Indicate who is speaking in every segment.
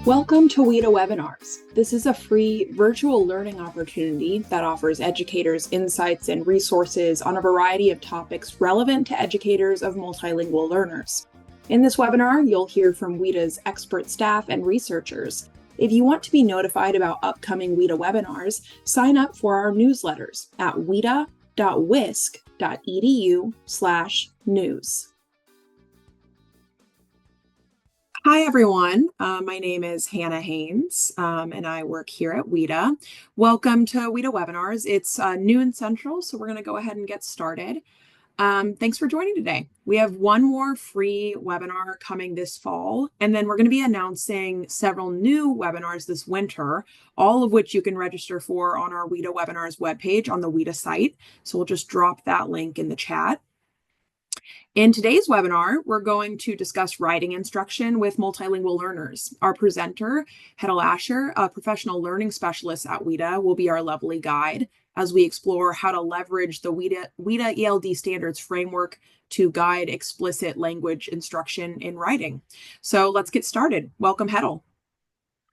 Speaker 1: Welcome to WIDA Webinars. This is a free virtual learning opportunity that offers educators insights and resources on a variety of topics relevant to educators of multilingual learners. In this webinar, you'll hear from WIDA's expert staff and researchers. If you want to be notified about upcoming WIDA webinars, sign up for our newsletters at wida.wisc.edu/news. Hi, everyone. My name is Hannah Haynes, and I work here at WIDA. Welcome to WIDA Webinars. It's noon central, so we're going to go ahead and get started. Thanks for joining today. We have one more free webinar coming this fall, and then we're going to be announcing several new webinars this winter, all of which you can register for on our WIDA Webinars webpage on the WIDA site. So we'll just drop that link in the chat. In today's webinar, we're going to discuss writing instruction with multilingual learners. Our presenter, Hedel Asher, a professional learning specialist at WIDA, will be our lovely guide as we explore how to leverage the WIDA ELD standards framework to guide explicit language instruction in writing. So let's get started. Welcome, Hedel.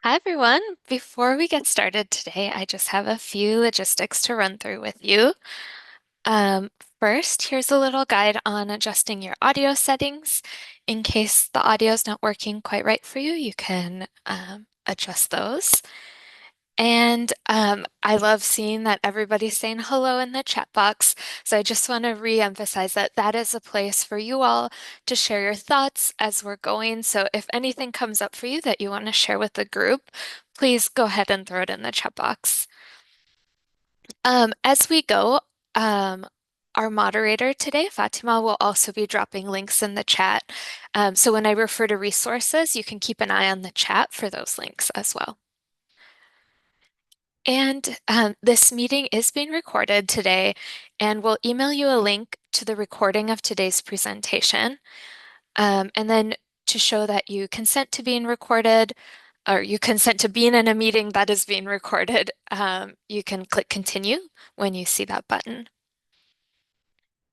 Speaker 2: Hi, everyone. Before we get started today, I just have a few logistics to run through with you. First, here's a little guide on adjusting your audio settings. In case the audio is not working quite right for you, you can adjust those. And I love seeing that everybody's saying hello in the chat box. So I just want to re-emphasize that that is a place for you all to share your thoughts as we're going. So if anything comes up for you that you want to share with the group, please go ahead and throw it in the chat box. As we go, our moderator today, Fatima, will also be dropping links in the chat. So when I refer to resources, you can keep an eye on the chat for those links as well. And this meeting is being recorded today, and we'll email you a link to the recording of today's presentation. And then to show that you consent to being recorded, or you consent to being in a meeting that is being recorded, you can click continue when you see that button.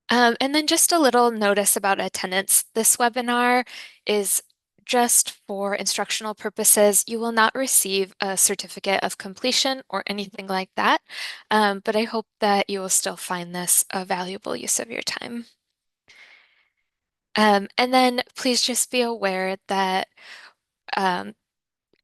Speaker 2: And then just a little notice about attendance. This webinar is just for instructional purposes. You will not receive a certificate of completion or anything like that, but I hope that you will still find this a valuable use of your time. And then please just be aware that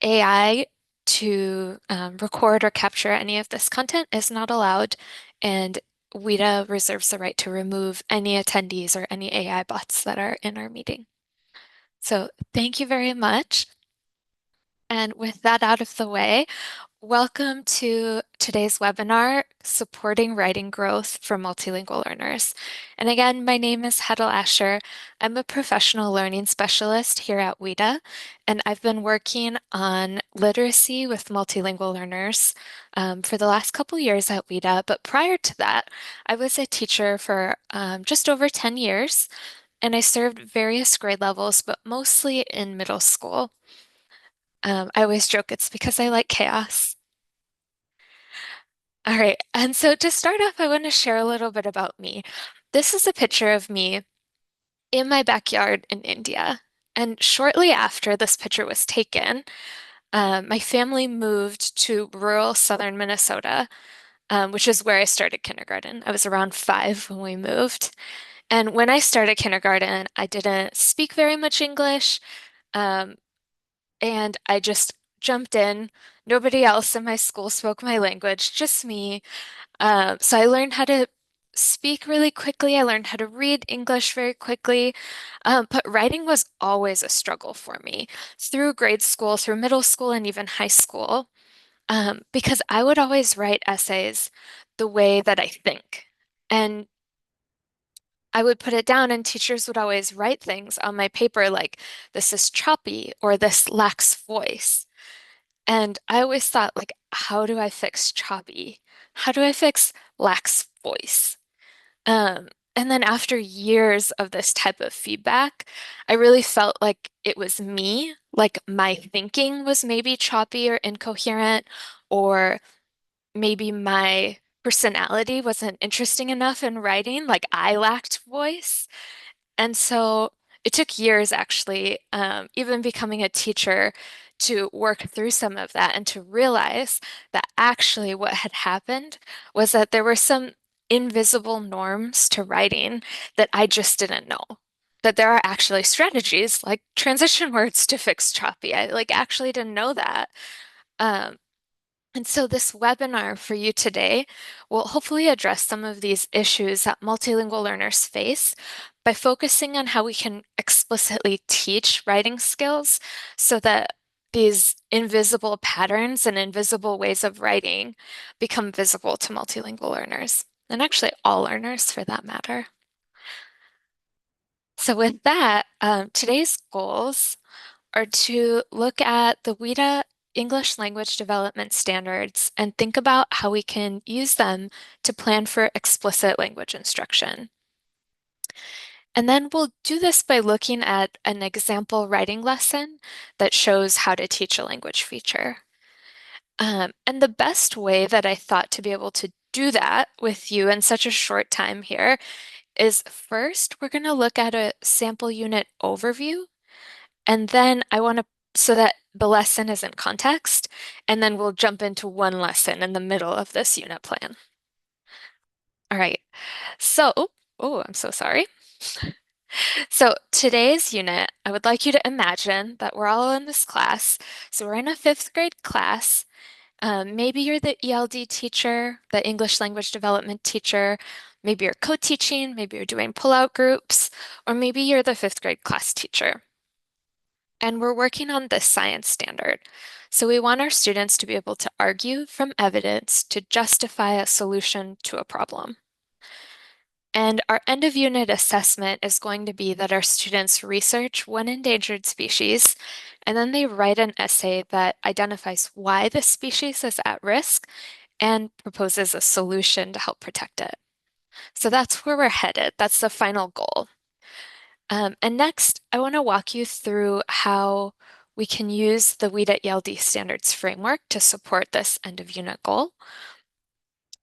Speaker 2: AI to record or capture any of this content is not allowed, and WIDA reserves the right to remove any attendees or any AI bots that are in our meeting. So thank you very much. And with that out of the way, welcome to today's webinar, Supporting Writing Growth for Multilingual Learners. And again, my name is Hedel Asher. I'm a professional learning specialist here at WIDA, and I've been working on literacy with multilingual learners for the last couple years at WIDA. But prior to that, I was a teacher for just over 10 years, and I served various grade levels, but mostly in middle school. I always joke it's because I like chaos. All right, and so to start off, I want to share a little bit about me. This is a picture of me in my backyard in India. And shortly after this picture was taken, my family moved to rural southern Minnesota, which is where I started kindergarten. I was around 5 when we moved. And when I started kindergarten, I didn't speak very much English. And I just jumped in. Nobody else in my school spoke my language, just me. So I learned how to speak really quickly. I learned how to read English very quickly. But writing was always a struggle for me through grade school, through middle school, and even high school, because I would always write essays the way that I think. And I would put it down, and teachers would always write things on my paper like, this is choppy or this lacks voice. And I always thought, like, how do I fix choppy? How do I fix lacks voice? And then after years of this type of feedback, I really felt like it was me, like my thinking was maybe choppy or incoherent, or maybe my personality wasn't interesting enough in writing, like I lacked voice. And so it took years, actually, even becoming a teacher, to work through some of that and to realize that actually what had happened was that there were some invisible norms to writing that I just didn't know. That there are actually strategies like transition words to fix choppy. I like actually didn't know that. Um, and so this webinar for you today will hopefully address some of these issues that multilingual learners face by focusing on how we can explicitly teach writing skills so that these invisible patterns and invisible ways of writing become visible to multilingual learners, and actually all learners for that matter. So with that, today's goals are to look at the WIDA English language development standards and think about how we can use them to plan for explicit language instruction. And then we'll do this by looking at an example writing lesson that shows how to teach a language feature. And the best way that I thought to be able to do that with you in such a short time here is first, we're going to look at a sample unit overview. And then I want to, so that the lesson is in context, and then we'll jump into one lesson in the middle of this unit plan. All right. So, oh, I'm so sorry. So today's unit, I would like you to imagine that we're all in this class. So we're in a fifth grade class. Maybe you're the ELD teacher, the English language development teacher. Maybe you're co-teaching, maybe you're doing pull-out groups, or maybe you're the fifth grade class teacher. And we're working on this science standard. So we want our students to be able to argue from evidence to justify a solution to a problem. And our end of unit assessment is going to be that our students research one endangered species, and then they write an essay that identifies why the species is at risk and proposes a solution to help protect it. So that's where we're headed. That's the final goal. And next, I want to walk you through how we can use the WIDA ELD standards framework to support this end of unit goal.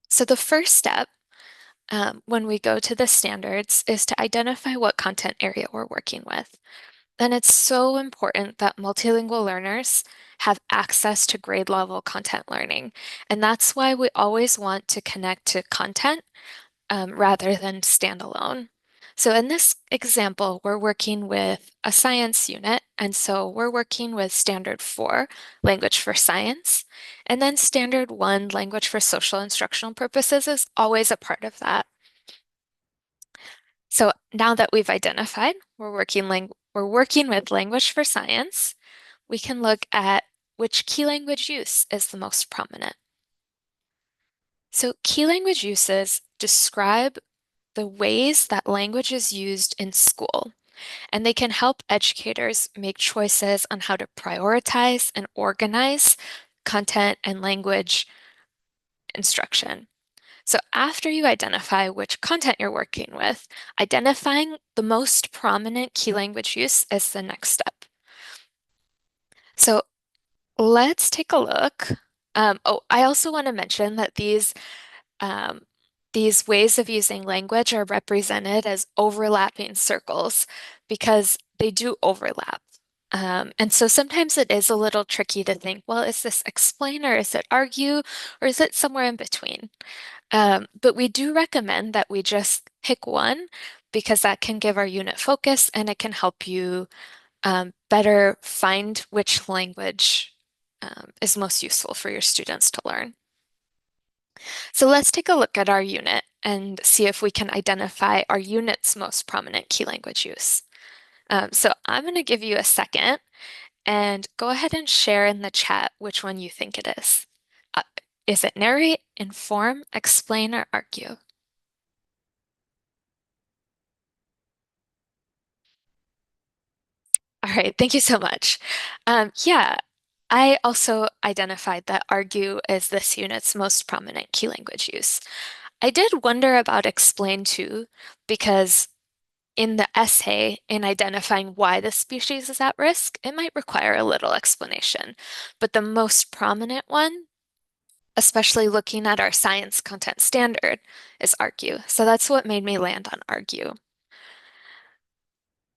Speaker 2: So the first step when we go to the standards is to identify what content area we're working with. And it's so important that multilingual learners have access to grade level content learning. And that's why we always want to connect to content rather than standalone. So in this example, we're working with a science unit, and so we're working with Standard 4, Language for Science, and then Standard 1, Language for Social Instructional Purposes is always a part of that. So now that we've identified we're working with Language for Science, we can look at which key language use is the most prominent. So key language uses describe the ways that language is used in school, and they can help educators make choices on how to prioritize and organize content and language instruction. So after you identify which content you're working with, identifying the most prominent key language use is the next step. So let's take a look. I also want to mention that these ways of using language are represented as overlapping circles because they do overlap. And so sometimes it is a little tricky to think, well, is this explain or is it argue or is it somewhere in between? But we do recommend that we just pick one because that can give our unit focus and it can help you better find which language is most useful for your students to learn. So let's take a look at our unit and see if we can identify our unit's most prominent key language use. So I'm going to give you a second and go ahead and share in the chat which one you think it is. Is it narrate, inform, explain, or argue? All right, thank you so much. Yeah, I also identified that argue is this unit's most prominent key language use. I did wonder about explain too, because in the essay, in identifying why the species is at risk, it might require a little explanation. But the most prominent one, especially looking at our science content standard, is argue. So that's what made me land on argue.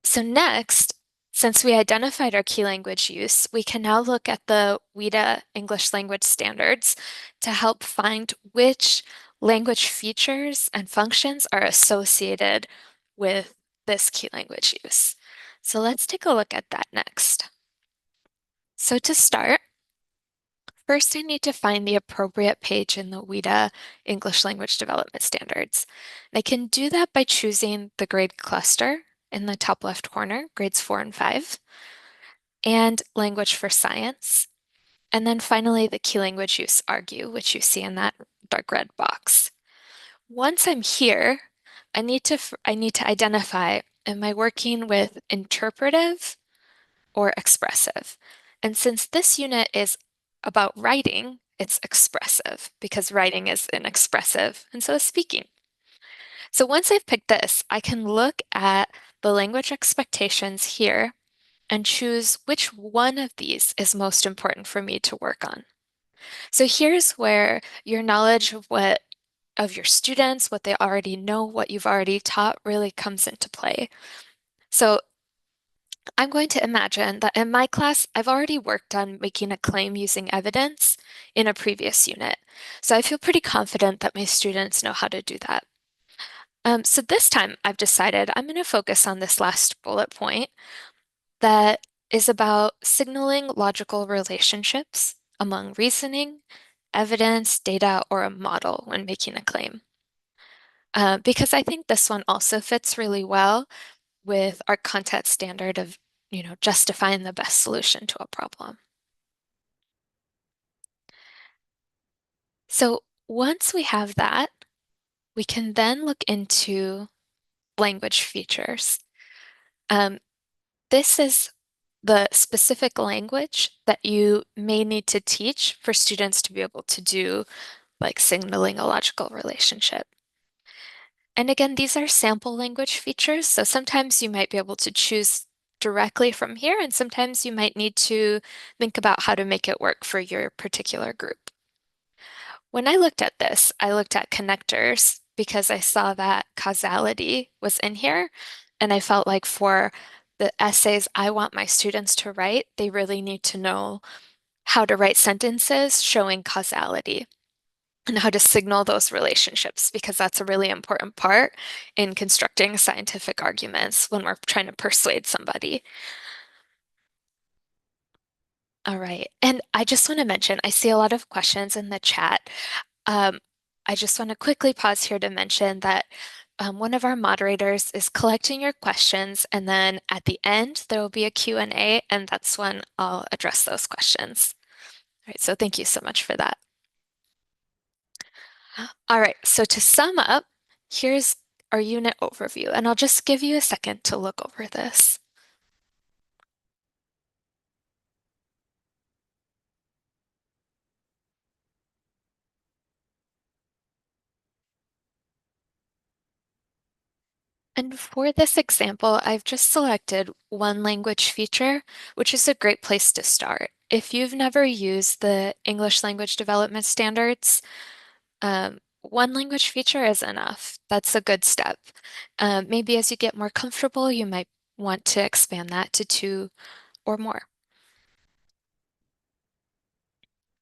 Speaker 2: So next, Since we identified our key language use, we can now look at the WIDA English language standards to help find which language features and functions are associated with this key language use. So let's take a look at that next. So to start, first I need to find the appropriate page in the WIDA English language development standards. I can do that by choosing the grade cluster in the top left corner, grades 4 and 5, and language for science. And then finally, the key language use argue, which you see in that dark red box. Once I'm here, I need to identify, am I working with interpretive or expressive? And since this unit is about writing, it's expressive because writing is inexpressive, and so is speaking. So once I've picked this, I can look at the language expectations here and choose which one of these is most important for me to work on. So here's where your knowledge of your students, what they already know, what you've already taught really comes into play. So I'm going to imagine that in my class, I've already worked on making a claim using evidence in a previous unit. So I feel pretty confident that my students know how to do that. So this time I've decided I'm going to focus on this last bullet point that is about signaling logical relationships among reasoning, evidence, data, or a model when making a claim. Because I think this one also fits really well with our content standard of, justifying the best solution to a problem. So once we have that, we can then look into language features. Um, this is the specific language that you may need to teach for students to be able to do like signaling a logical relationship. And again, these are sample language features, so sometimes you might be able to choose directly from here, and sometimes you might need to think about how to make it work for your particular group. When I looked at this, I looked at connectors because I saw that causality was in here, and I felt like for the essays I want my students to write, they really need to know how to write sentences showing causality and how to signal those relationships, because that's a really important part in constructing scientific arguments when we're trying to persuade somebody. All right. And I just want to mention, I see a lot of questions in the chat. Um, I just want to quickly pause here to mention that one of our moderators is collecting your questions, and then at the end, there will be a Q&A, and that's when I'll address those questions. All right, so thank you so much for that. All right, so to sum up, here's our unit overview, and I'll just give you a second to look over this. And for this example, I've just selected one language feature, which is a great place to start. If you've never used the English language development standards, one language feature is enough. That's a good step. Maybe as you get more comfortable, you might want to expand that to 2 or more.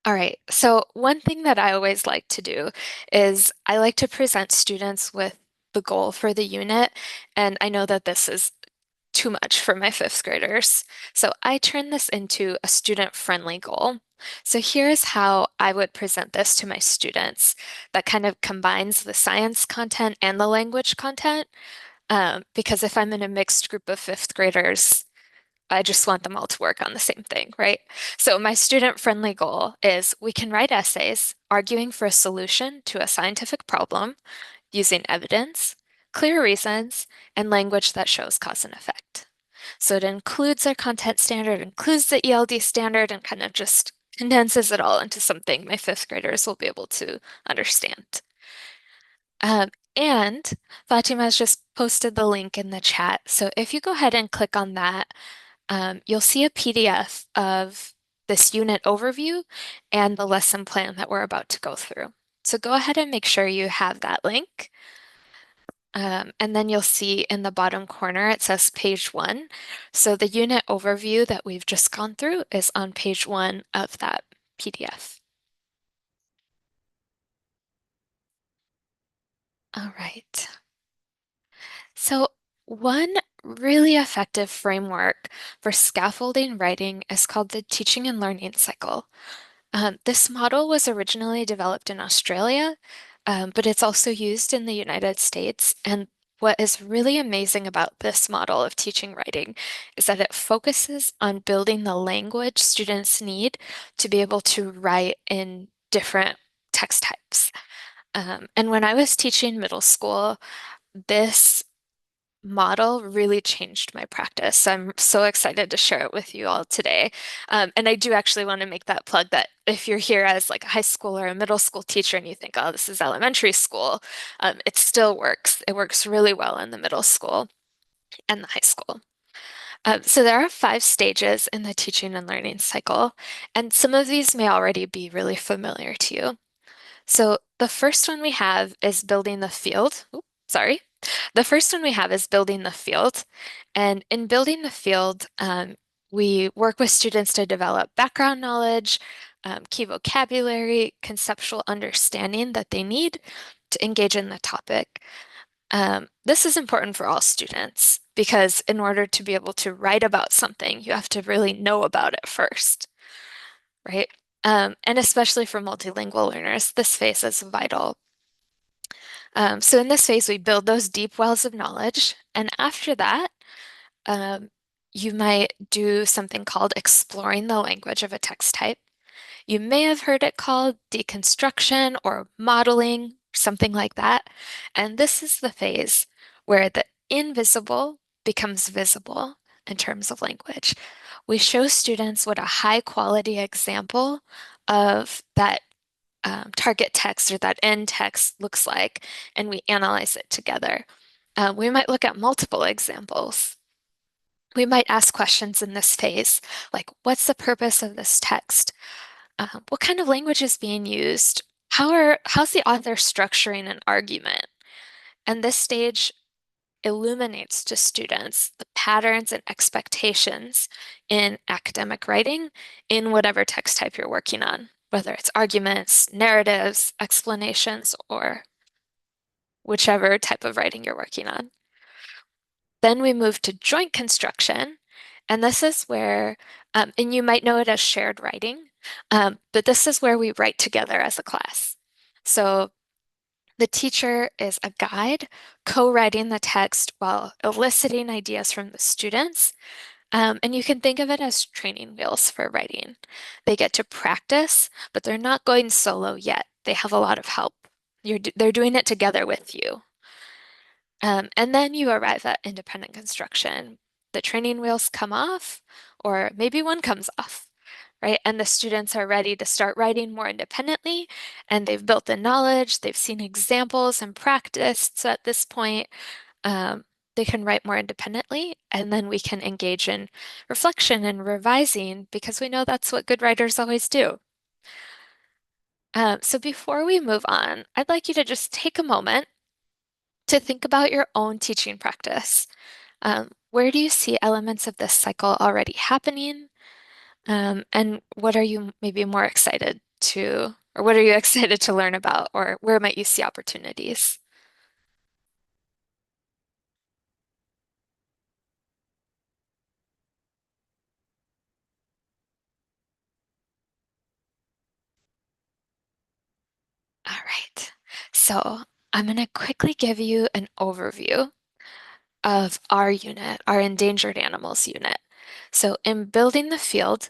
Speaker 2: All right, so one thing that I always like to do is I like to present students with the goal for the unit, and I know that this is too much for my fifth graders. So I turn this into a student-friendly goal. So here's how I would present this to my students that kind of combines the science content and the language content. Because if I'm in a mixed group of fifth graders, I just want them all to work on the same thing, right? So my student-friendly goal is we can write essays arguing for a solution to a scientific problem using evidence, clear reasons, and language that shows cause and effect. So it includes our content standard, includes the ELD standard, and kind of just condenses it all into something my fifth graders will be able to understand. And Fatima has just posted the link in the chat. So if you go ahead and click on that, you'll see a PDF of this unit overview and the lesson plan that we're about to go through. So go ahead and make sure you have that link. And then you'll see in the bottom corner it says page one. So the unit overview that we've just gone through is on page one of that PDF. All right. So one really effective framework for scaffolding writing is called the teaching and learning cycle. This model was originally developed in Australia, but it's also used in the United States. And what is really amazing about this model of teaching writing is that it focuses on building the language students need to be able to write in different text types. And when I was teaching middle school, this model really changed my practice. So I'm so excited to share it with you all today. And I do actually want to make that plug that if you're here as like a high school or a middle school teacher and you think, oh, this is elementary school, it still works. It works really well in the middle school and the high school. So there are 5 stages in the teaching and learning cycle, and some of these may already be really familiar to you. So the first one we have is building the field. Oops, sorry. The first one we have is building the field. And in building the field, we work with students to develop background knowledge, key vocabulary, conceptual understanding that they need to engage in the topic. This is important for all students because in order to be able to write about something, you have to really know about it first, right? And especially for multilingual learners, this phase is vital. So in this phase, we build those deep wells of knowledge. And after that, um, you might do something called exploring the language of a text type. You may have heard it called deconstruction or modeling, something like that. And this is the phase where the invisible becomes visible in terms of language. We show students what a high quality example of that target text or that end text looks like, and we analyze it together. We might look at multiple examples. We might ask questions in this phase, like what's the purpose of this text? What kind of language is being used? How's the author structuring an argument? And this stage illuminates to students the patterns and expectations in academic writing in whatever text type you're working on, whether it's arguments, narratives, explanations, or whichever type of writing you're working on. Then we move to joint construction, and this is where, and you might know it as shared writing, but this is where we write together as a class. So the teacher is a guide, co-writing the text while eliciting ideas from the students. And you can think of it as training wheels for writing. They get to practice, but they're not going solo yet. They have a lot of help. They're doing it together with you. And then you arrive at independent construction. The training wheels come off, or maybe one comes off, right? And the students are ready to start writing more independently, and they've built the knowledge, they've seen examples and practiced. So at this point, they can write more independently, and then we can engage in reflection and revising because we know that's what good writers always do. So before we move on, I'd like you to just take a moment to think about your own teaching practice. Where do you see elements of this cycle already happening? And what are you maybe more excited to, or what are you excited to learn about, or where might you see opportunities? All right. So I'm going to quickly give you an overview of our unit, our endangered animals unit. So in building the field,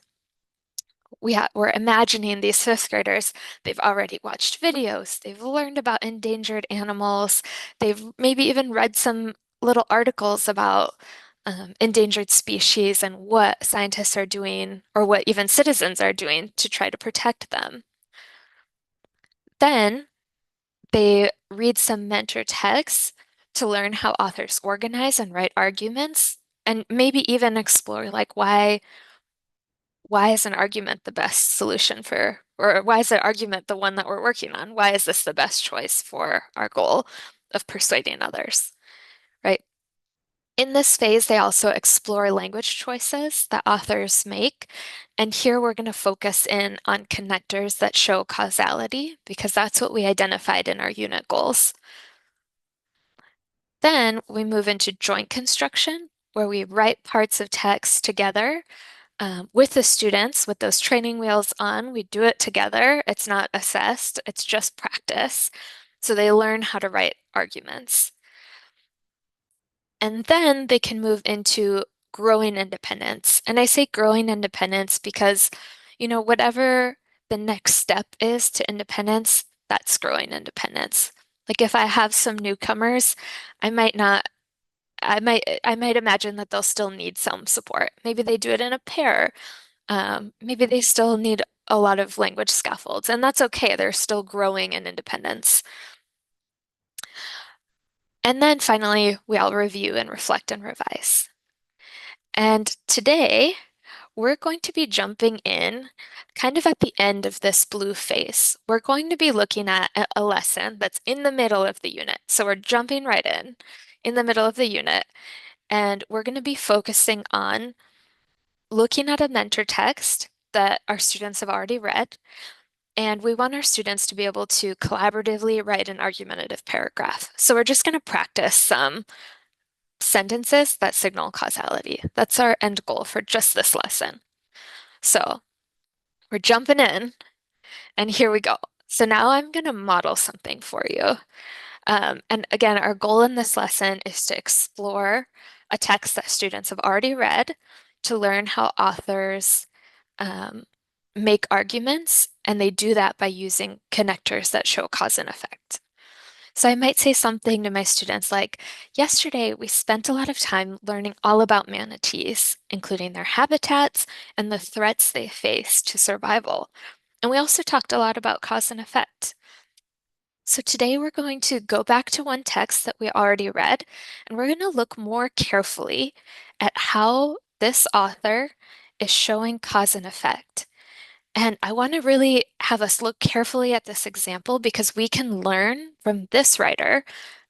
Speaker 2: we're imagining these fifth graders, they've already watched videos, they've learned about endangered animals, they've maybe even read some little articles about endangered species and what scientists are doing, or what even citizens are doing to try to protect them. Then they read some mentor texts to learn how authors organize and write arguments, and maybe even explore like why is an argument the best solution for, or why is an argument the one that we're working on? Why is this the best choice for our goal? of persuading others, right? In this phase, they also explore language choices that authors make. And here we're going to focus in on connectors that show causality because that's what we identified in our unit goals. Then we move into joint construction, where we write parts of text together with the students with those training wheels on. We do it together. It's not assessed, it's just practice. So they learn how to write arguments. And then they can move into growing independence. And I say growing independence because, whatever the next step is to independence, that's growing independence. Like if I have some newcomers, I might not, I might imagine that they'll still need some support. Maybe they do it in a pair. Maybe they still need a lot of language scaffolds, and that's okay. They're still growing in independence. And then finally, we all review and reflect and revise. And today, we're going to be jumping in kind of at the end of this blue phase. We're going to be looking at a lesson that's in the middle of the unit. So we're jumping right in the middle of the unit, and we're going to be focusing on looking at a mentor text that our students have already read. And we want our students to be able to collaboratively write an argumentative paragraph. So we're just going to practice some sentences that signal causality. That's our end goal for just this lesson. So we're jumping in, and here we go. So now I'm going to model something for you. And again, our goal in this lesson is to explore a text that students have already read, to learn how authors um, make arguments, and they do that by using connectors that show cause and effect. So I might say something to my students like, yesterday we spent a lot of time learning all about manatees, including their habitats and the threats they face to survival. And we also talked a lot about cause and effect. So today we're going to go back to one text that we already read, and we're going to look more carefully at how this author is showing cause and effect. And I want to really have us look carefully at this example because we can learn from this writer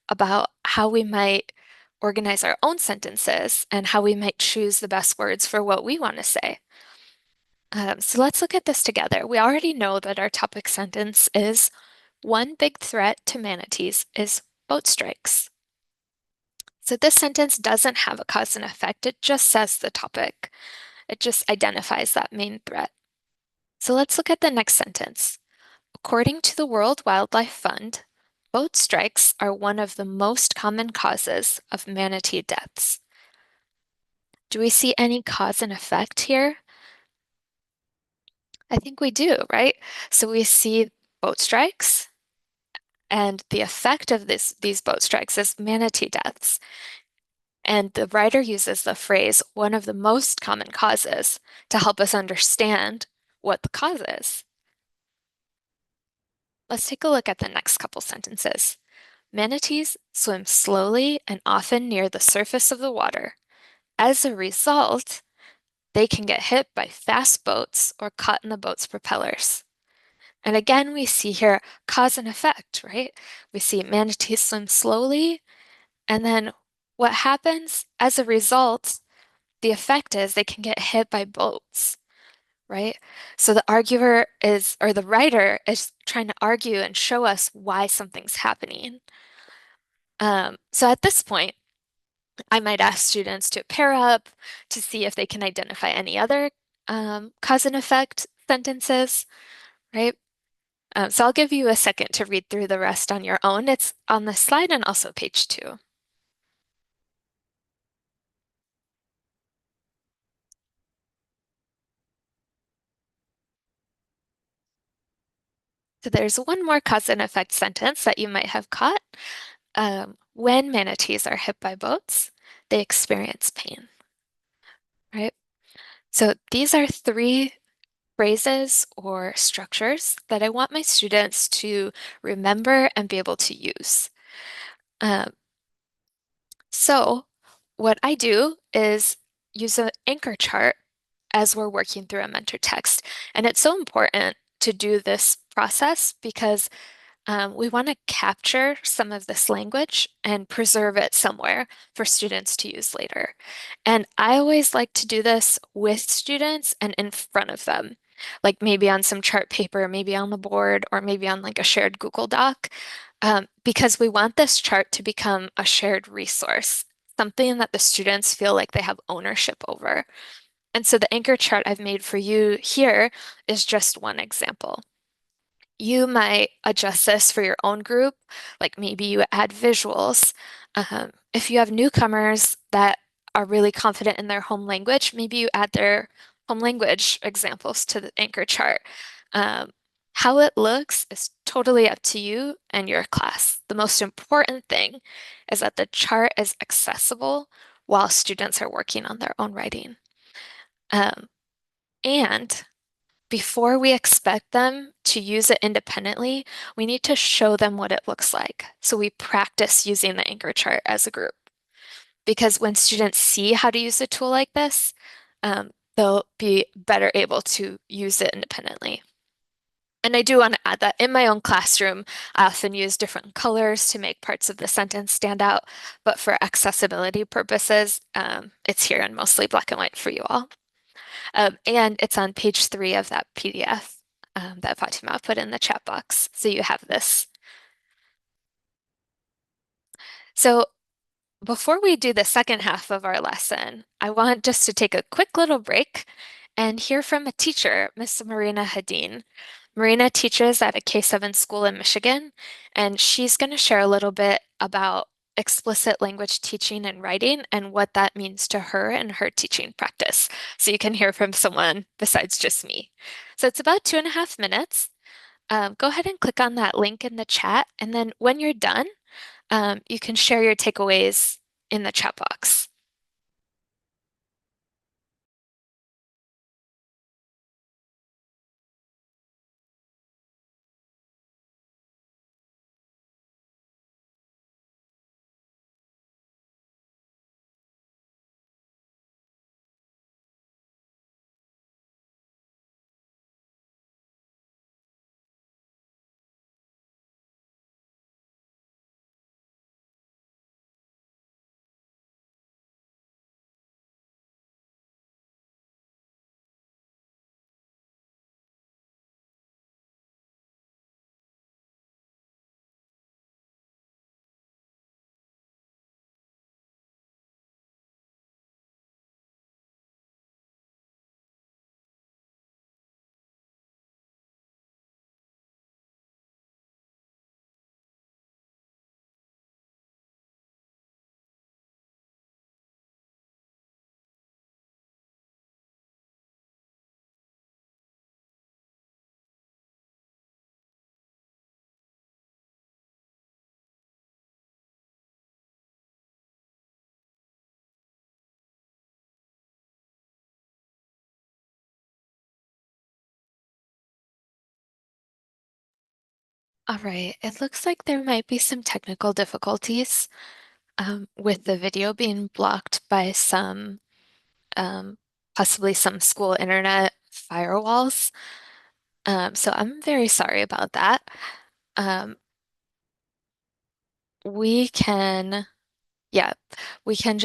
Speaker 2: about how we might organize our own sentences and how we might choose the best words for what we want to say. So let's look at this together. We already know that our topic sentence is one big threat to manatees is boat strikes. So this sentence doesn't have a cause and effect. It just says the topic. It just identifies that main threat. So let's look at the next sentence. According to the World Wildlife Fund, boat strikes are one of the most common causes of manatee deaths. Do we see any cause and effect here? I think we do, right? So we see boat strikes, and the effect of these boat strikes is manatee deaths. And the writer uses the phrase, one of the most common causes, to help us understand what the cause is. Let's take a look at the next couple sentences. Manatees swim slowly and often near the surface of the water. As a result, they can get hit by fast boats or caught in the boat's propellers. And again, we see here cause and effect, right? We see manatees swim slowly, and then what happens as a result, the effect is they can get hit by boats, right? So the arguer is, or the writer is trying to argue and show us why something's happening. So at this point, I might ask students to pair up to see if they can identify any other cause and effect sentences, right? So I'll give you a second to read through the rest on your own. It's on the slide and also page 2. So there's one more cause and effect sentence that you might have caught. When manatees are hit by boats, they experience pain, right? So these are 3 phrases or structures that I want my students to remember and be able to use. Um, so what I do is use an anchor chart as we're working through a mentor text. And it's so important to do this process because We want to capture some of this language and preserve it somewhere for students to use later. And I always like to do this with students and in front of them, like maybe on some chart paper, maybe on the board, or maybe on like a shared Google Doc, because we want this chart to become a shared resource, something that the students feel like they have ownership over. And so the anchor chart I've made for you here is just one example. You might adjust this for your own group, like maybe you add visuals. If you have newcomers that are really confident in their home language, maybe you add their home language examples to the anchor chart. Um, how it looks is totally up to you and your class. The most important thing is that the chart is accessible while students are working on their own writing. Um, and before we expect them to use it independently, we need to show them what it looks like. So we practice using the anchor chart as a group. Because when students see how to use a tool like this, they'll be better able to use it independently. And I do want to add that in my own classroom, I often use different colors to make parts of the sentence stand out. But for accessibility purposes, it's here in mostly black and white for you all. And it's on page 3 of that PDF that Fatima put in the chat box. So you have this. So before we do the second half of our lesson, I want just to take a quick little break and hear from a teacher, Miss Marina Hadeen. Marina teaches at a K-7 school in Michigan, and she's going to share a little bit about explicit language teaching and writing and what that means to her and her teaching practice. So you can hear from someone besides just me. So it's about 2.5 minutes. Go ahead and click on that link in the chat, and then when you're done, you can share your takeaways in the chat box. All right, it looks like there might be some technical difficulties with the video being blocked by some, um, possibly some school internet firewalls. So I'm very sorry about that. Um, we can, yeah, we can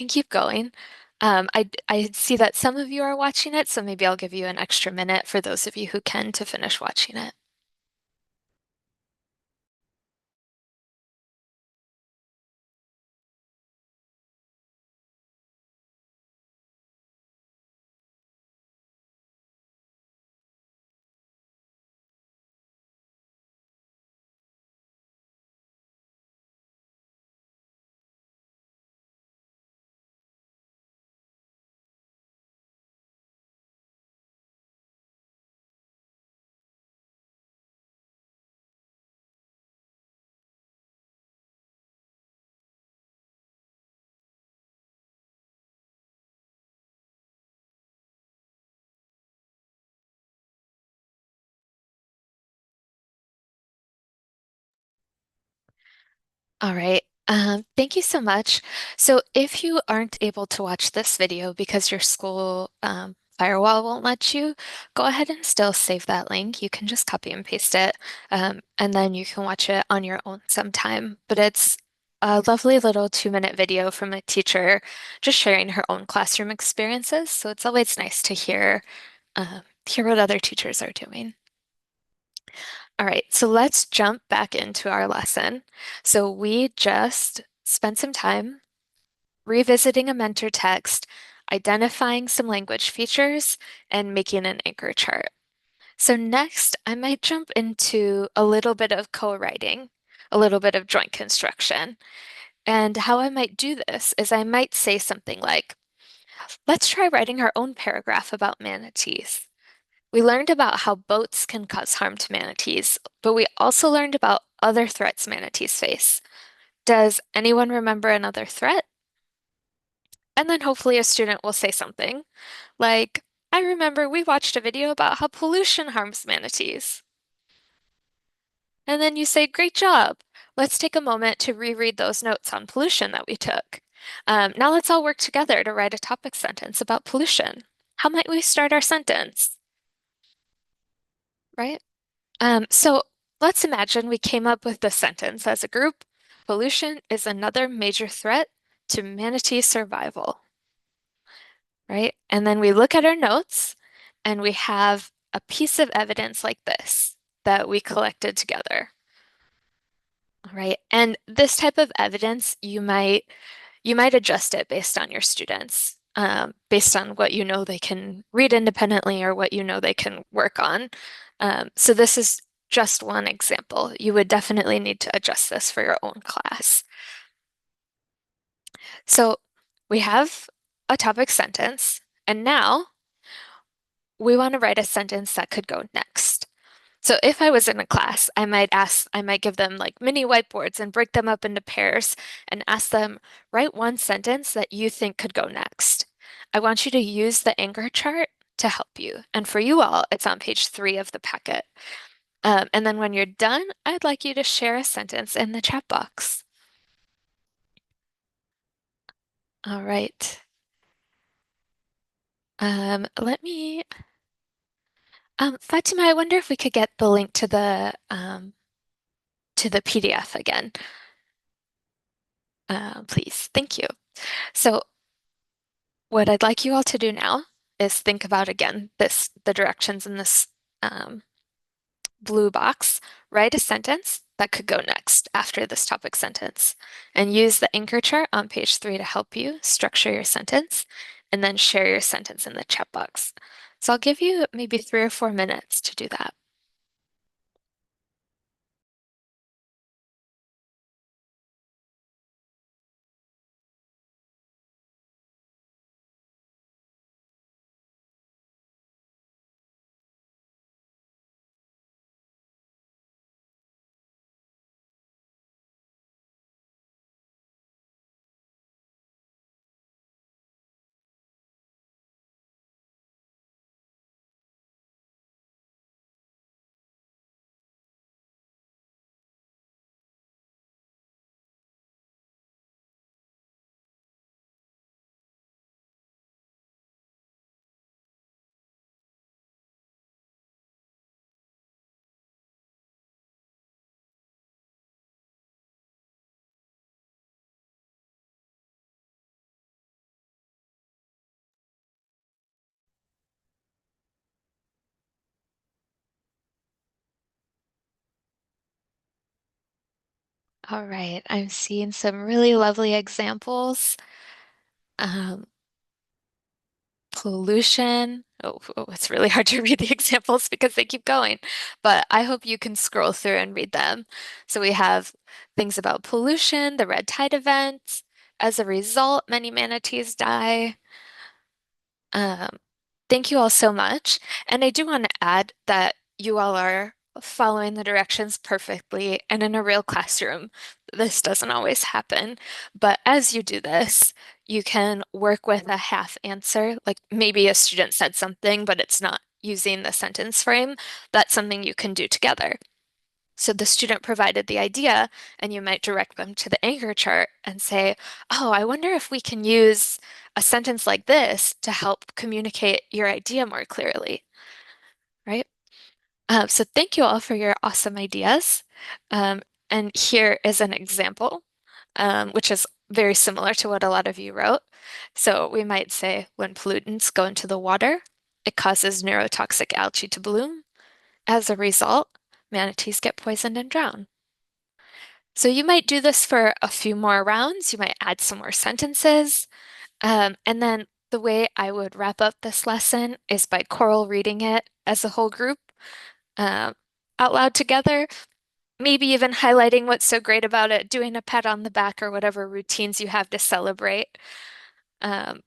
Speaker 2: keep going. I see that some of you are watching it, so maybe I'll give you an extra minute for those of you who can to finish watching it. All right. Thank you so much. So if you aren't able to watch this video because your school firewall won't let you, go ahead and still save that link. You can just copy and paste it, and then you can watch it on your own sometime. But it's a lovely little 2-minute video from a teacher just sharing her own classroom experiences. So it's always nice to hear what other teachers are doing. All right, so let's jump back into our lesson. So we just spent some time revisiting a mentor text, identifying some language features, and making an anchor chart. So next, I might jump into a little bit of co-writing, a little bit of joint construction. And how I might do this is I might say something like, let's try writing our own paragraph about manatees. We learned about how boats can cause harm to manatees, but we also learned about other threats manatees face. Does anyone remember another threat? And then hopefully a student will say something like, I remember we watched a video about how pollution harms manatees. And then you say, great job. Let's take a moment to reread those notes on pollution that we took. Now let's all work together to write a topic sentence about pollution. How might we start our sentence? Right? So let's imagine we came up with this sentence as a group. Pollution is another major threat to manatee survival. Right? And then we look at our notes and we have a piece of evidence like this that we collected together. All right. And this type of evidence, you might adjust it based on your students, based on what you know they can read independently or what you know they can work on. So this is just one example. You would definitely need to adjust this for your own class. So we have a topic sentence, and now we want to write a sentence that could go next. So if I was in a class, I might give them like mini whiteboards and break them up into pairs and ask them, write one sentence that you think could go next. I want you to use the anchor chart to help you. And for you all, it's on page 3 of the packet. And then when you're done, I'd like you to share a sentence in the chat box. All right. Let me, Fatima, I wonder if we could get the link to the PDF again. Please. Thank you. So what I'd like you all to do now is think about again the directions in this um, blue box. Write a sentence that could go next after this topic sentence, and use the anchor chart on page 3 to help you structure your sentence, and then share your sentence in the chat box. So I'll give you maybe 3 or 4 minutes to do that. All right, I'm seeing some really lovely examples. Um, Pollution. Oh, it's really hard to read the examples because they keep going, but I hope you can scroll through and read them. So we have things about pollution, the red tide event. As a result, many manatees die. Um, Thank you all so much. And I do want to add that you all are following the directions perfectly. And in a real classroom, this doesn't always happen. But as you do this, you can work with a half answer. Like maybe a student said something, but it's not using the sentence frame. That's something you can do together. So the student provided the idea, and you might direct them to the anchor chart and say, oh, I wonder if we can use a sentence like this to help communicate your idea more clearly, right? So thank you all for your awesome ideas. Um, and here is an example, which is very similar to what a lot of you wrote. So we might say, when pollutants go into the water, it causes neurotoxic algae to bloom. As a result, manatees get poisoned and drown. So you might do this for a few more rounds. You might add some more sentences. And then the way I would wrap up this lesson is by choral reading it as a whole group um, out loud together, maybe even highlighting what's so great about it, doing a pat on the back or whatever routines you have to celebrate. Um,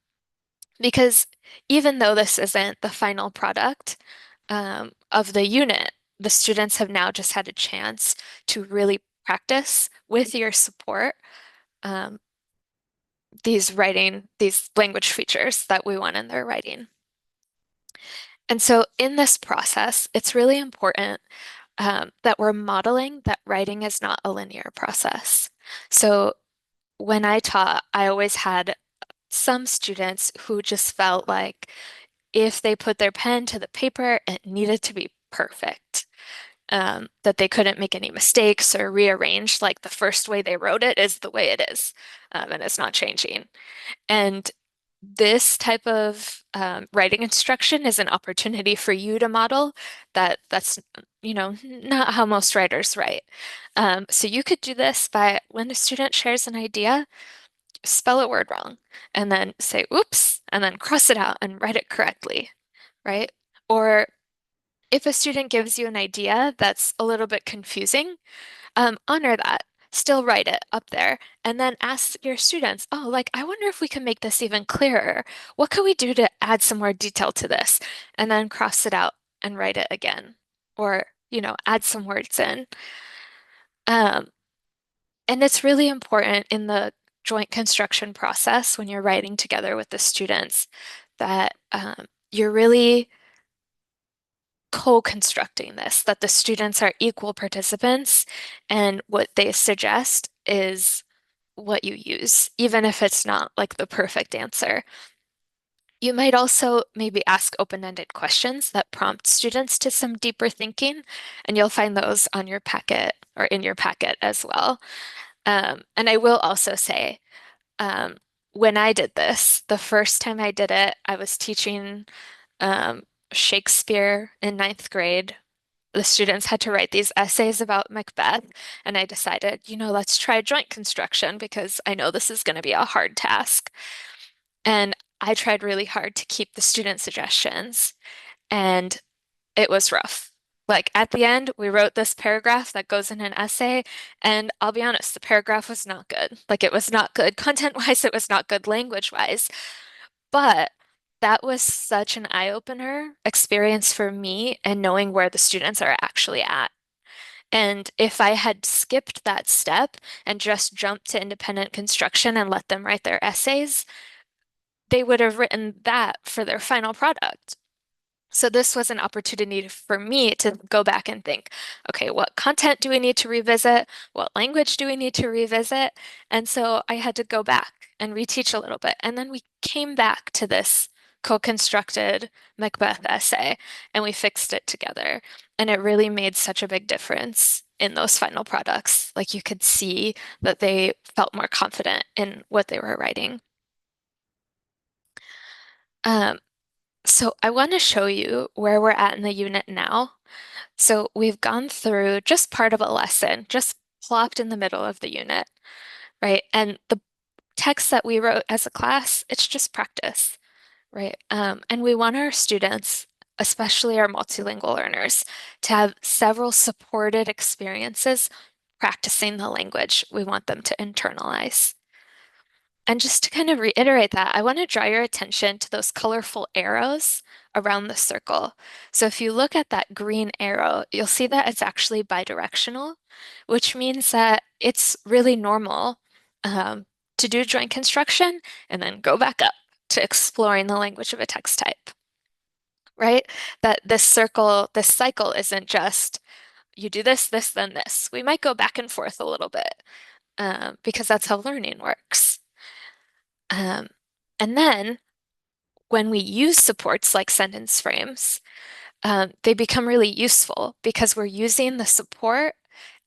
Speaker 2: because even though this isn't the final product of the unit, the students have now just had a chance to really practice with your support um, these language features that we want in their writing. And so in this process, it's really important that we're modeling that writing is not a linear process. So when I taught, I always had some students who just felt like if they put their pen to the paper, it needed to be perfect. That they couldn't make any mistakes or rearrange, like the first way they wrote it is the way it is, and it's not changing. And this type of writing instruction is an opportunity for you to model that's not how most writers write. So you could do this by when a student shares an idea, spell a word wrong, and then say oops, and then cross it out and write it correctly, right? Or if a student gives you an idea that's a little bit confusing, honor that. Still write it up there and then ask your students, oh, like, I wonder if we can make this even clearer. What could we do to add some more detail to this? And then cross it out and write it again. Or, add some words in. Um, and it's really important in the joint construction process when you're writing together with the students that you're really co-constructing this, that the students are equal participants, and what they suggest is what you use, even if it's not like the perfect answer. You might also maybe ask open-ended questions that prompt students to some deeper thinking, and you'll find those on your packet or in your packet as well. And I will also say, um, when I did this, the first time I did it, I was teaching um, Shakespeare in ninth grade. The students had to write these essays about Macbeth, and I decided, let's try joint construction because I know this is going to be a hard task. And I tried really hard to keep the student suggestions, and it was rough. Like at the end, we wrote this paragraph that goes in an essay, and I'll be honest, the paragraph was not good. Like it was not good content-wise, it was not good language-wise. But that was such an eye-opener experience for me and knowing where the students are actually at. And if I had skipped that step and just jumped to independent construction and let them write their essays, they would have written that for their final product. So this was an opportunity for me to go back and think, okay, what content do we need to revisit? What language do we need to revisit? And so I had to go back and reteach a little bit. And then we came back to this co-constructed Macbeth essay and we fixed it together. And it really made such a big difference in those final products. Like you could see that they felt more confident in what they were writing. Um, so I want to show you where we're at in the unit now. So we've gone through just part of a lesson, just plopped in the middle of the unit, right? And the text that we wrote as a class, it's just practice, right? And we want our students, especially our multilingual learners, to have several supported experiences practicing the language we want them to internalize. And just to kind of reiterate that, I want to draw your attention to those colorful arrows around the circle. So if you look at that green arrow, you'll see that it's actually bidirectional, which means that it's really normal to do joint construction and then go back up to exploring the language of a text type, right? That this cycle isn't just you do this, this, then this. We might go back and forth a little bit because that's how learning works. Um, And then when we use supports like sentence frames, they become really useful because we're using the support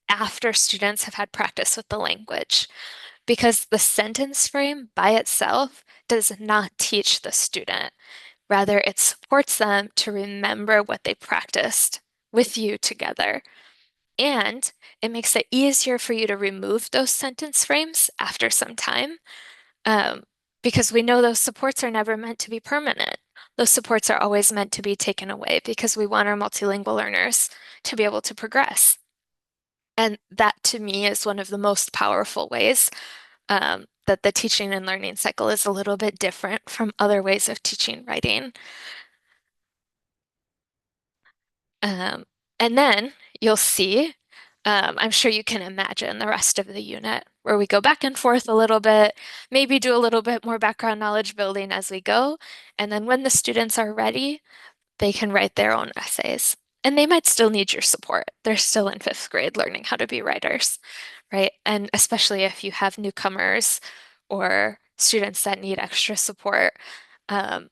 Speaker 2: after students have had practice with the language. Because the sentence frame by itself does not teach the student. Rather, it supports them to remember what they practiced with you together. And it makes it easier for you to remove those sentence frames after some time, um, because we know those supports are never meant to be permanent. Those supports are always meant to be taken away because we want our multilingual learners to be able to progress. And that to me is one of the most powerful ways that the teaching and learning cycle is a little bit different from other ways of teaching writing. Um, and then you'll see, I'm sure you can imagine the rest of the unit where we go back and forth a little bit, maybe do a little bit more background knowledge building as we go. And then when the students are ready, they can write their own essays. And they might still need your support. They're still in fifth grade learning how to be writers, right? And especially if you have newcomers or students that need extra support, um,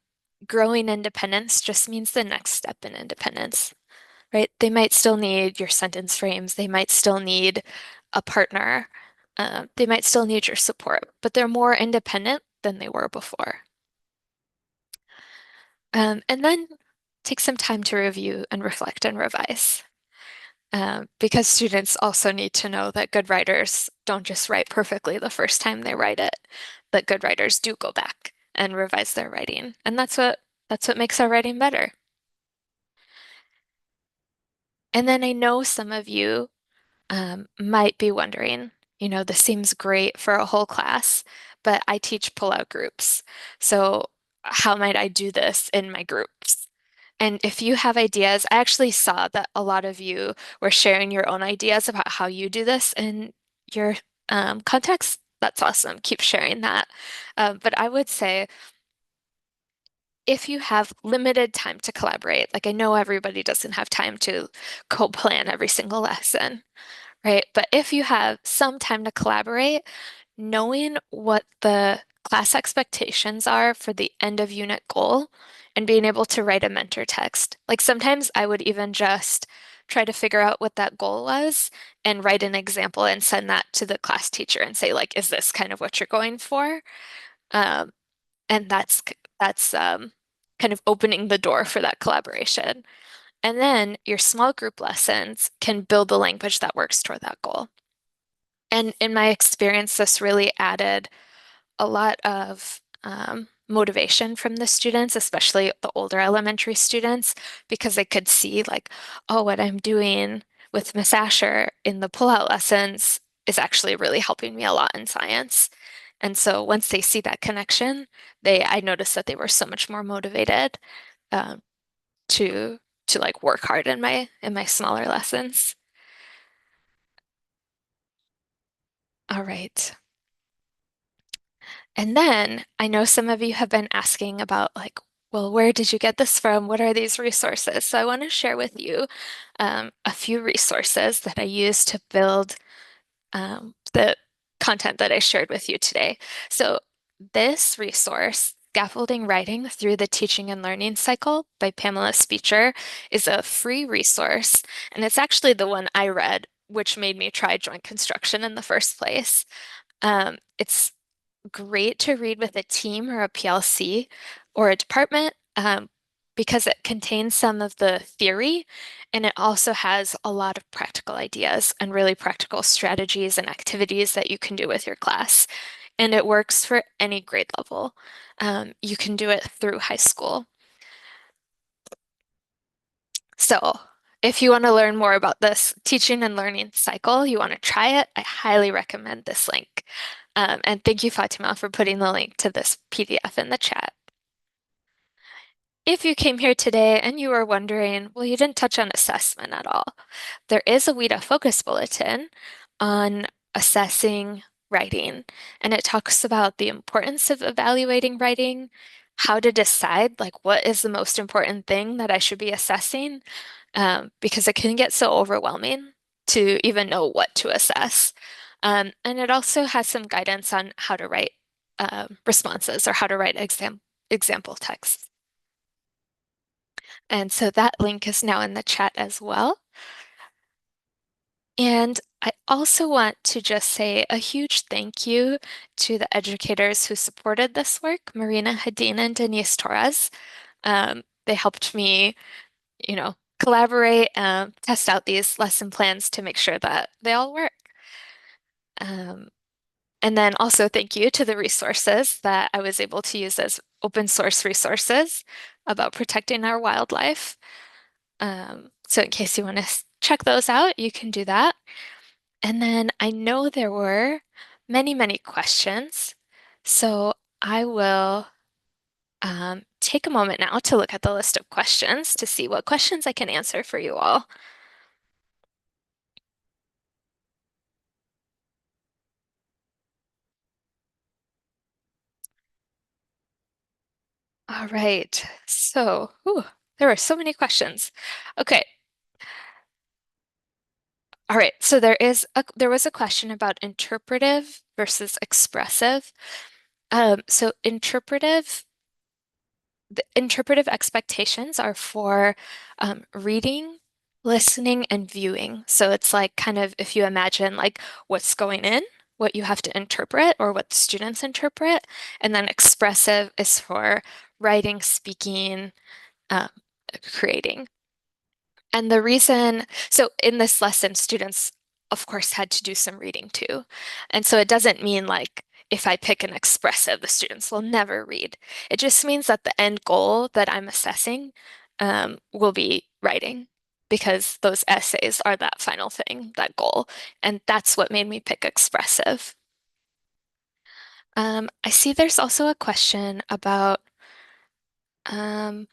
Speaker 2: growing independence just means the next step in independence, right? They might still need your sentence frames. They might still need a partner. They might still need your support, but they're more independent than they were before. And then take some time to review and reflect and revise. Because students also need to know that good writers don't just write perfectly the first time they write it, that good writers do go back and revise their writing. And that's what makes our writing better. And then I know some of you might be wondering, this seems great for a whole class, but I teach pull-out groups. So how might I do this in my groups? And if you have ideas, I actually saw that a lot of you were sharing your own ideas about how you do this in your context. That's awesome. Keep sharing that. But I would say if you have limited time to collaborate, like I know everybody doesn't have time to co-plan every single lesson, right? But if you have some time to collaborate, knowing what the class expectations are for the end of unit goal and being able to write a mentor text. Like sometimes I would even just try to figure out what that goal was and write an example and send that to the class teacher and say, like, is this kind of what you're going for? Um, and that's kind of opening the door for that collaboration. And then your small group lessons can build the language that works toward that goal. And in my experience, this really added a lot of motivation from the students, especially the older elementary students, because they could see like, oh, what I'm doing with Miss Asher in the pullout lessons is actually really helping me a lot in science. And so once they see that connection, I noticed that they were so much more motivated um, to like work hard in my smaller lessons. All right. And then I know some of you have been asking about like, well, where did you get this from? What are these resources? So I want to share with you a few resources that I use to build the content that I shared with you today. So this resource, Scaffolding Writing Through the Teaching and Learning Cycle by Pamela Speecher, is a free resource. And it's actually the one I read, which made me try joint construction in the first place. It's great to read with a team or a PLC or a department because it contains some of the theory and it also has a lot of practical ideas and really practical strategies and activities that you can do with your class. And it works for any grade level. You can do it through high school. So, if you want to learn more about this teaching and learning cycle, you want to try it, I highly recommend this link. And thank you, Fatima, for putting the link to this PDF in the chat. If you came here today and you were wondering, well, you didn't touch on assessment at all. There is a WIDA focus bulletin on assessing writing, and it talks about the importance of evaluating writing, how to decide like what is the most important thing that I should be assessing, because it can get so overwhelming to even know what to assess. And it also has some guidance on how to write responses or how to write example texts. And so that link is now in the chat as well. And I also want to just say a huge thank you to the educators who supported this work, Marina Hadin and Denise Torres. They helped me, collaborate, test out these lesson plans to make sure that they all work. Um, and then also thank you to the resources that I was able to use as open source resources about protecting our wildlife. So in case you want to check those out, you can do that. And then I know there were many, many questions. So I will take a moment now to look at the list of questions to see what questions I can answer for you all. All right. So, there are so many questions. Okay. All right. So there was a question about interpretive versus expressive. So the interpretive expectations are for reading, listening, and viewing. So it's like kind of if you imagine like what's going in, what you have to interpret, or what the students interpret, and then expressive is for writing, speaking, um, creating. And the reason, so in this lesson, students, of course, had to do some reading too. And so it doesn't mean like if I pick an expressive, the students will never read. It just means that the end goal that I'm assessing will be writing because those essays are that final thing, that goal. And that's what made me pick expressive. I see there's also a question about um,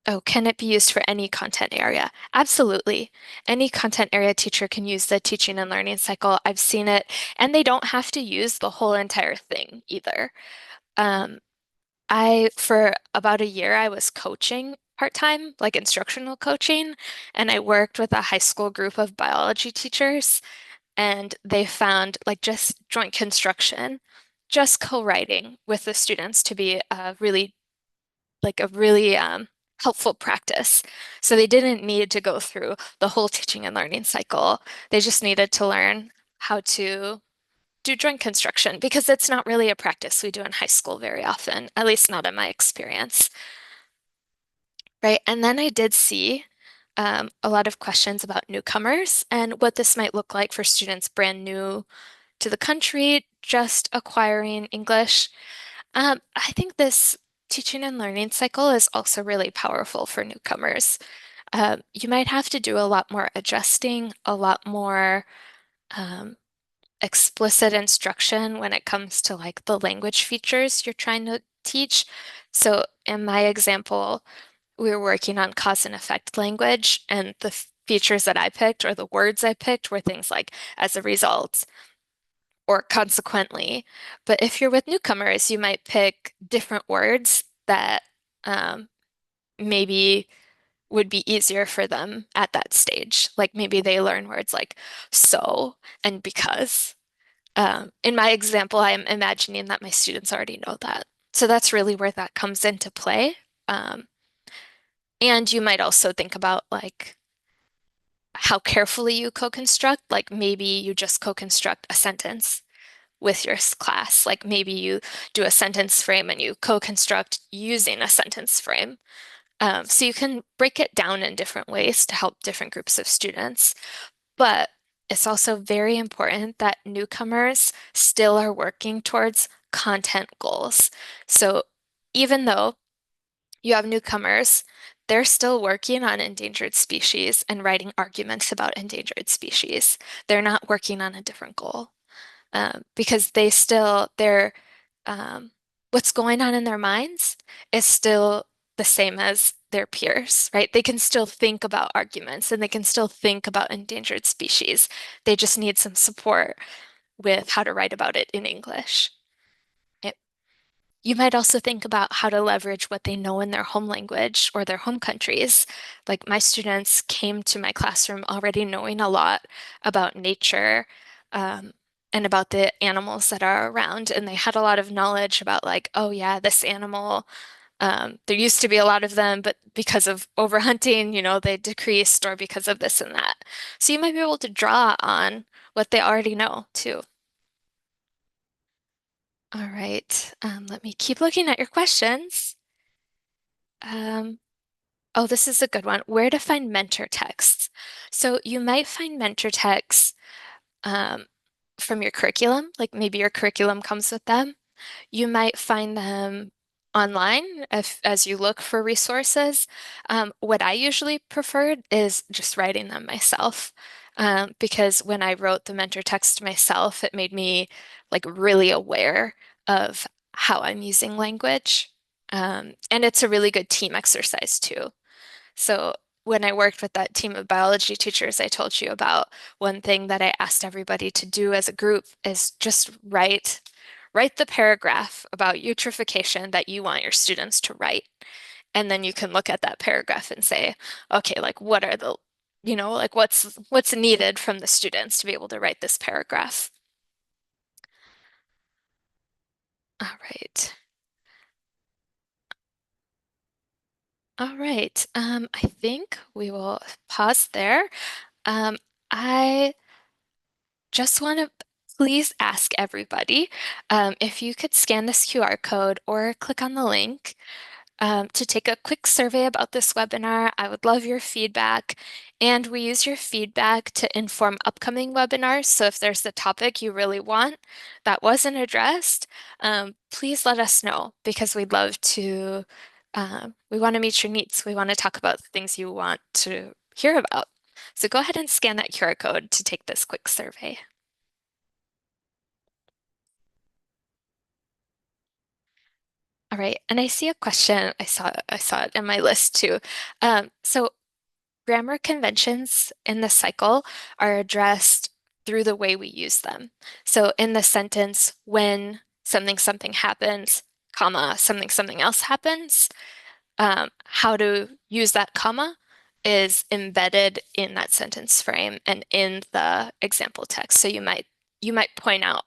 Speaker 2: oh, can it be used for any content area? Absolutely. Any content area teacher can use the teaching and learning cycle. I've seen it, and they don't have to use the whole entire thing either. Um, for about a year, I was coaching part-time, like instructional coaching, and I worked with a high school group of biology teachers, and they found like just joint construction, just co-writing with the students to be a really helpful practice. So they didn't need to go through the whole teaching and learning cycle. They just needed to learn how to do joint construction because it's not really a practice we do in high school very often, at least not in my experience. Right. And then I did see a lot of questions about newcomers and what this might look like for students brand new to the country, just acquiring English. I think this teaching and learning cycle is also really powerful for newcomers. You might have to do a lot more adjusting, a lot more um, explicit instruction when it comes to like the language features you're trying to teach. So in my example, we were working on cause and effect language, and the features that I picked or the words I picked were things like as a result or consequently. But if you're with newcomers, you might pick different words that um, maybe would be easier for them at that stage. Like maybe they learn words like so and because. In my example, I am imagining that my students already know that. So that's really where that comes into play. Um, and you might also think about like how carefully you co-construct. Like maybe you just co-construct a sentence with your class. Like maybe you do a sentence frame and you co-construct using a sentence frame. So you can break it down in different ways to help different groups of students. But it's also very important that newcomers still are working towards content goals. So even though you have newcomers, they're still working on endangered species and writing arguments about endangered species. They're not working on a different goal because um, what's going on in their minds is still the same as their peers, right? They can still think about arguments and they can still think about endangered species. They just need some support with how to write about it in English. It- you might also think about how to leverage what they know in their home language or their home countries. Like my students came to my classroom already knowing a lot about nature. and about the animals that are around. And they had a lot of knowledge about like, oh yeah, this animal, there used to be a lot of them, but because of overhunting, they decreased or because of this and that. So you might be able to draw on what they already know too. All right. Let me keep looking at your questions. Um, oh, this is a good one. Where to find mentor texts? So you might find mentor texts um, from your curriculum, like maybe your curriculum comes with them. You might find them online as you look for resources. What I usually preferred is just writing them myself. Because when I wrote the mentor text myself, it made me like really aware of how I'm using language. And it's a really good team exercise too. So when I worked with that team of biology teachers I told you about, one thing that I asked everybody to do as a group is just write the paragraph about eutrophication that you want your students to write. And then you can look at that paragraph and say, okay, like what are the, like what's needed from the students to be able to write this paragraph. All right. All right. I think we will pause there. Um, I just want to please ask everybody if you could scan this QR code or click on the link to take a quick survey about this webinar. I would love your feedback. And we use your feedback to inform upcoming webinars. So if there's a topic you really want that wasn't addressed, please let us know because we want to meet your needs. We want to talk about the things you want to hear about. So go ahead and scan that QR code to take this quick survey. All right, and I see a question. I saw it in my list too. So grammar conventions in the cycle are addressed through the way we use them. So in the sentence, when something happens, comma, something else happens, how to use that comma is embedded in that sentence frame and in the example text. So you might point out,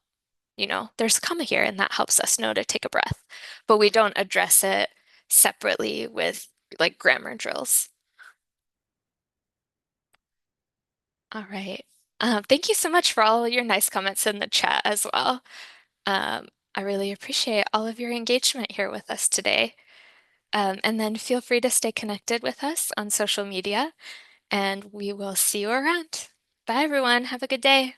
Speaker 2: there's a comma here, and that helps us know to take a breath. But we don't address it separately with like grammar drills. All right. Thank you so much for all your nice comments in the chat as well. I really appreciate all of your engagement here with us today. And then feel free to stay connected with us on social media, and we will see you around. Bye, everyone. Have a good day.